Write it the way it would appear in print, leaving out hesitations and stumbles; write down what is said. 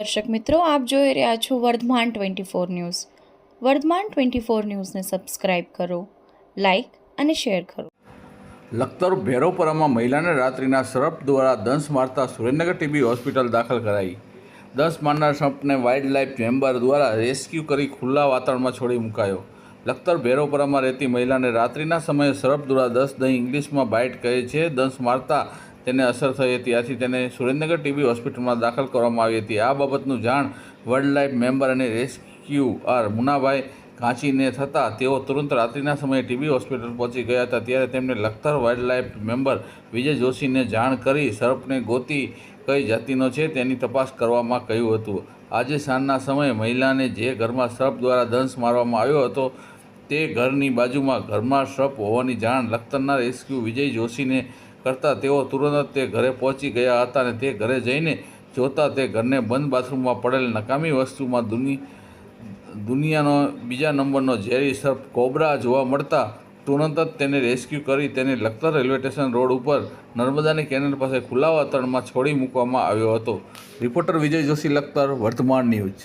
દર્શક મિત્રો, આપ જોઈ રહ્યા છો વર્ધમાન 24 ન્યૂઝ. વર્ધમાન 24 ન્યૂઝને સબસ્ક્રાઇબ કરો, લાઇક અને શેર કરો. લખતર ભેરોપરામાં મહિલાને રાત્રિના સર્પ દ્વારા દંશ મારતા સુરેન્દ્રનગર ટીબી હોસ્પિટલ દાખલ કરાઈ. દંશ મારનાર સર્પને વાઇલ્ડ લાઇફ મેમ્બર દ્વારા રેસ્ક્યુ કરી ખુલ્લા વાતાવરણમાં છોડી મુકાયો. લખતર ભેરોપરામાં રહેતી મહિલાને રાત્રિના સમયે સર્પ દ્વારા દહીં ઇંગ્લિશમાં બાઇટ કહે છે દંશ મારતા તેને અસર થઈ હતી. આથી તેને સુરેન્દ્રનગર ટીબી હોસ્પિટલમાં દાખલ કરવામાં આવી હતી. આ બાબતનું જાણ વાઇલ્ડ લાઇફ મેમ્બર અને રેસ્ક્યુઅર મુનાભાઈ કાંચીને થતાં તેઓ તુરંત રાત્રિના સમયે ટીબી હોસ્પિટલ પહોંચી ગયા હતા. ત્યારે તેમણે લખતર વાઇલ્ડ લાઇફ મેમ્બર વિજય જોશીને જાણ કરી સર્પને ગોતી કઈ જાતિનો છે તેની તપાસ કરવામાં કહ્યું હતું. આજે સાંજના સમયે મહિલાને જે ઘરમાં સર્પ દ્વારા દંશ મારવામાં આવ્યો હતો તે ઘરની બાજુમાં ઘરમાં સર્પ હોવાની જાણ લખતરના રેસ્ક્યુ વિજય જોશીને કરતાં તેઓ તુરંત તે ઘરે પહોંચી ગયા હતા અને તે ઘરે જઈને જોતા તે ઘરને બંધ બાથરૂમમાં પડેલ નકામી વસ્તુમાં દુનિયાનો બીજા નંબરનો ઝેરી સર્પ કોબરા જોવા મળતા તુરંત જ તેને રેસ્ક્યુ કરી તેને લખતર રેલવે સ્ટેશન રોડ ઉપર નર્મદાની કેનાલ પાસે ખુલ્લા વાતાવરણમાં છોડી મૂકવામાં આવ્યો હતો. રિપોર્ટર વિજય જોશી, લખતર, વર્ધમાન ન્યૂઝ.